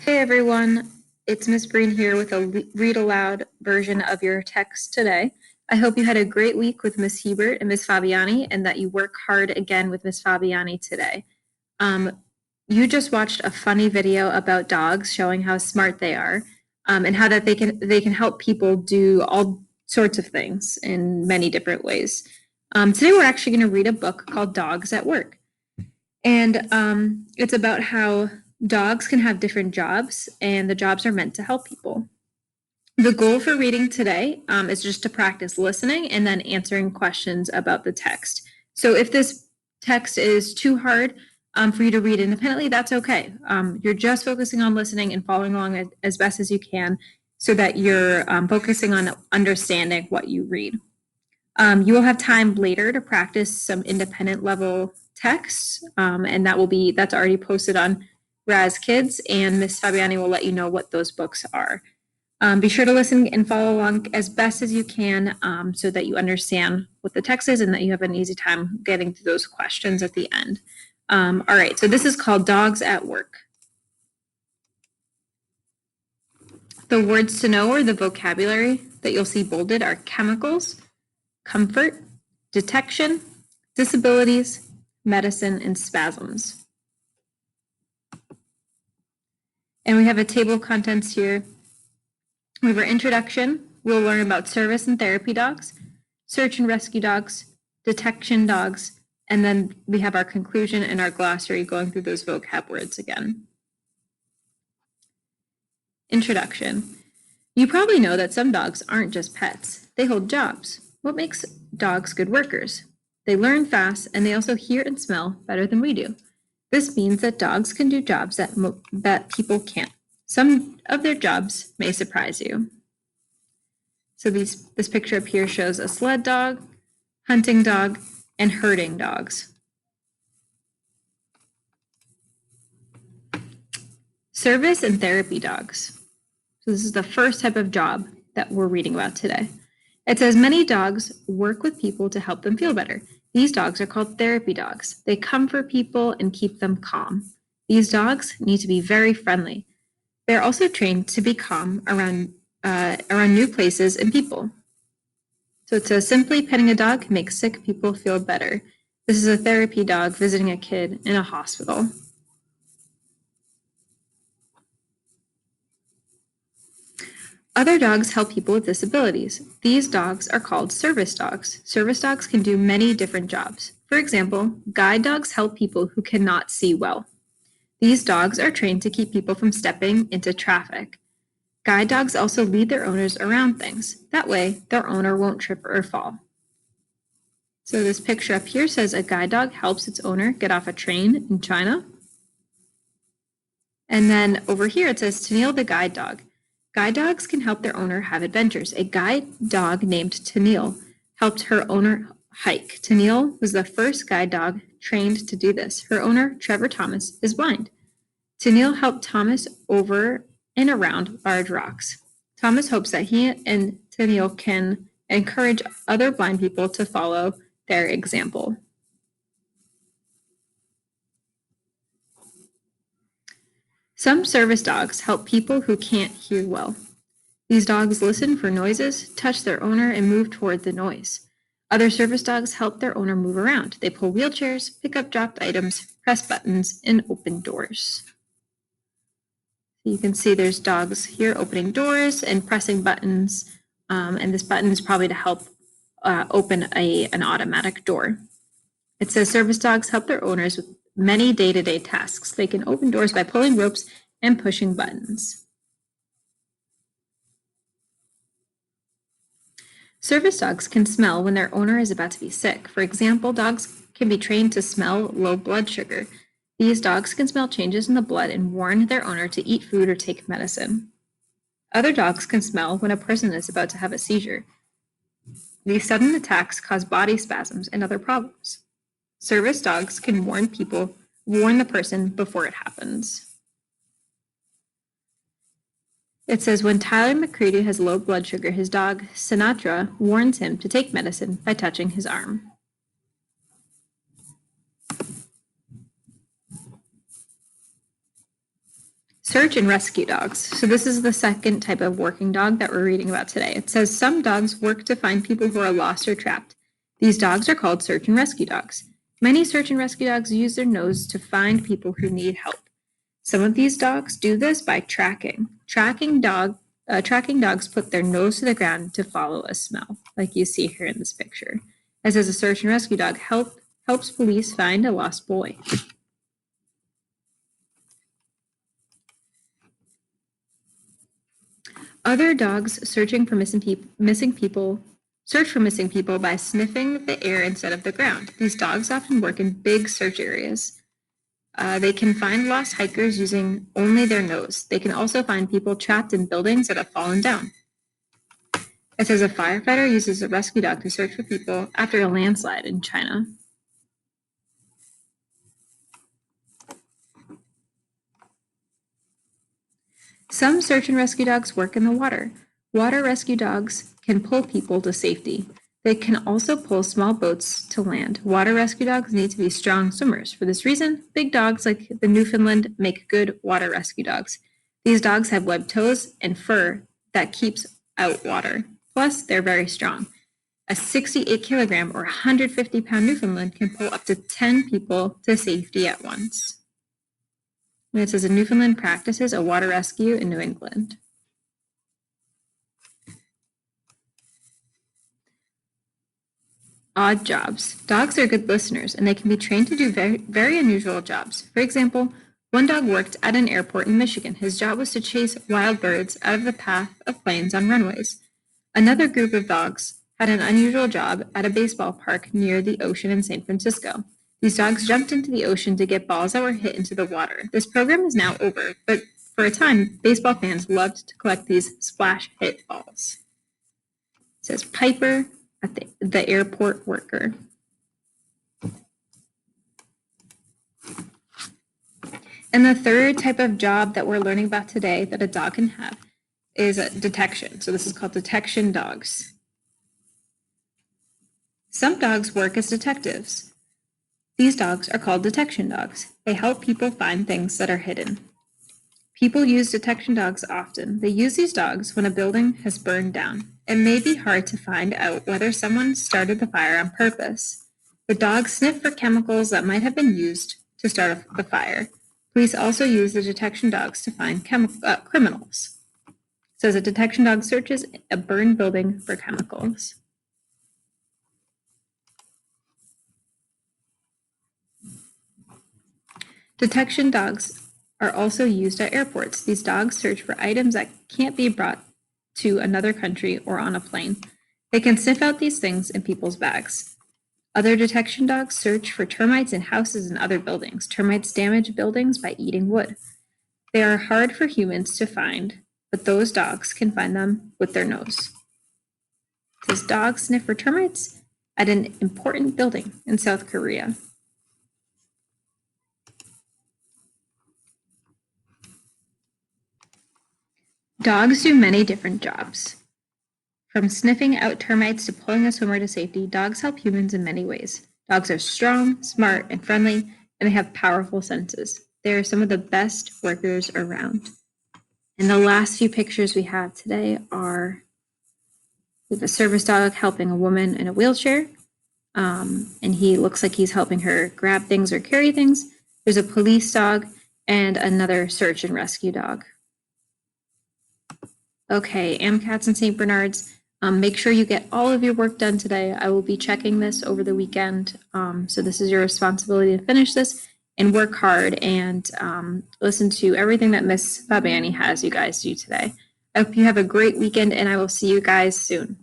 Hey everyone, it's Miss Breen here with a read aloud version of your text today. I hope you had a great week with Miss Hebert and Miss Fabiani and that you work hard again with Miss Fabiani today. You just watched a funny video about dogs showing how smart they are and how that they can help people do all sorts of things in many different ways. Today we're actually going to read a book called Dogs at Work. And it's about how dogs can have different jobs and the jobs are meant to help people. The goal for reading today is just to practice listening and then answering questions about the text. So if this text is too hard for you to read independently, that's okay. You're just focusing on listening and following along as best as you can so that you're focusing on understanding what you read. You will have time later to practice some independent level texts, and that's already posted on RazKids, and Miss Fabiani will let you know what those books are. Be sure to listen and follow along as best as you can so that you understand what the text is and that you have an easy time getting to those questions at the end. All right, so this is called Dogs at Work. The words to know or the vocabulary that you'll see bolded are chemicals, comfort, detection, disabilities, medicine, and spasms. And we have a table of contents here. We have our introduction. We'll learn about service and therapy dogs, search and rescue dogs, detection dogs, and then we have our conclusion and our glossary going through those vocab words again. Introduction. You probably know that some dogs aren't just pets. They hold jobs. What makes dogs good workers? They learn fast and they also hear and smell better than we do. This means that dogs can do jobs that people can't. Some of their jobs may surprise you. So this picture up here shows a sled dog, hunting dog, and herding dogs. Service and therapy dogs. So this is the first type of job that we're reading about today. It says many dogs work with people to help them feel better. These dogs are called therapy dogs. They comfort people and keep them calm. These dogs need to be very friendly. They're also trained to be calm around new places and people. So it says simply petting a dog makes sick people feel better. This is a therapy dog visiting a kid in a hospital. Other dogs help people with disabilities. These dogs are called service dogs. Service dogs can do many different jobs. For example, guide dogs help people who cannot see well. These dogs are trained to keep people from stepping into traffic. Guide dogs also lead their owners around things. That way, their owner won't trip or fall. So this picture up here says a guide dog helps its owner get off a train in China. And then over here it says Tennille the guide dog. Guide dogs can help their owner have adventures. A guide dog named Tennille helped her owner hike. Tennille was the first guide dog trained to do this. Her owner, Trevor Thomas, is blind. Tennille helped Thomas over and around large rocks. Thomas hopes that he and Tennille can encourage other blind people to follow their example. Some service dogs help people who can't hear well. These dogs listen for noises, touch their owner, and move toward the noise. Other service dogs help their owner move around. They pull wheelchairs, pick up dropped items, press buttons, and open doors. You can see there's dogs here opening doors and pressing buttons, and this button is probably to help open an automatic door. It says service dogs help their owners with many day-to-day tasks. They can open doors by pulling ropes and pushing buttons. Service dogs can smell when their owner is about to be sick. For example, dogs can be trained to smell low blood sugar. These dogs can smell changes in the blood and warn their owner to eat food or take medicine. Other dogs can smell when a person is about to have a seizure. These sudden attacks cause body spasms and other problems. Service dogs can warn the person before it happens. It says when Tyler McCready has low blood sugar, his dog, Sinatra, warns him to take medicine by touching his arm. Search and rescue dogs. So this is the second type of working dog that we're reading about today. It says some dogs work to find people who are lost or trapped. These dogs are called search and rescue dogs. Many search and rescue dogs use their nose to find people who need help. Some of these dogs do this by tracking. Tracking dogs put their nose to the ground to follow a smell, like you see here in this picture. As a search and rescue dog helps police find a lost boy. Other dogs searching for missing people search for missing people by sniffing the air instead of the ground. These dogs often work in big search areas. They can find lost hikers using only their nose. They can also find people trapped in buildings that have fallen down. It says a firefighter uses a rescue dog to search for people after a landslide in China. Some search and rescue dogs work in the water. Water rescue dogs can pull people to safety. They can also pull small boats to land. Water rescue dogs need to be strong swimmers. For this reason, big dogs like the Newfoundland make good water rescue dogs. These dogs have webbed toes and fur that keeps out water. Plus, they're very strong. A 68-kilogram or 150-pound Newfoundland can pull up to 10 people to safety at once. And it says a Newfoundland practices a water rescue in New England. Odd jobs. Dogs are good listeners, and they can be trained to do very unusual jobs. For example, one dog worked at an airport in Michigan. His job was to chase wild birds out of the path of planes on runways. Another group of dogs had an unusual job at a baseball park near the ocean in San Francisco. These dogs jumped into the ocean to get balls that were hit into the water. This program is now over, but for a time, baseball fans loved to collect these splash hit balls. It says Piper at the airport worker. And the third type of job that we're learning about today that a dog can have is detection. So this is called detection dogs. Some dogs work as detectives. These dogs are called detection dogs. They help people find things that are hidden. People use detection dogs often. They use these dogs when a building has burned down. It may be hard to find out whether someone started the fire on purpose. The dogs sniff for chemicals that might have been used to start the fire. Police also use the detection dogs to find criminals. It says a detection dog searches a burned building for chemicals. Detection dogs are also used at airports. These dogs search for items that can't be brought to another country or on a plane. They can sniff out these things in people's bags. Other detection dogs search for termites in houses and other buildings. Termites damage buildings by eating wood. They are hard for humans to find, but those dogs can find them with their nose. This dog sniff for termites at an important building in South Korea. Dogs do many different jobs. From sniffing out termites to pulling a swimmer to safety, dogs help humans in many ways. Dogs are strong, smart, and friendly, and they have powerful senses. They are some of the best workers around. And the last few pictures we have today are with a service dog helping a woman in a wheelchair, and he looks like he's helping her grab things or carry things. There's a police dog and another search and rescue dog. Okay, AMCATs and St. Bernards, make sure you get all of your work done today. I will be checking this over the weekend. So this is your responsibility to finish this and work hard and listen to everything that Miss Fabiani has you guys do today. I hope you have a great weekend and I will see you guys soon.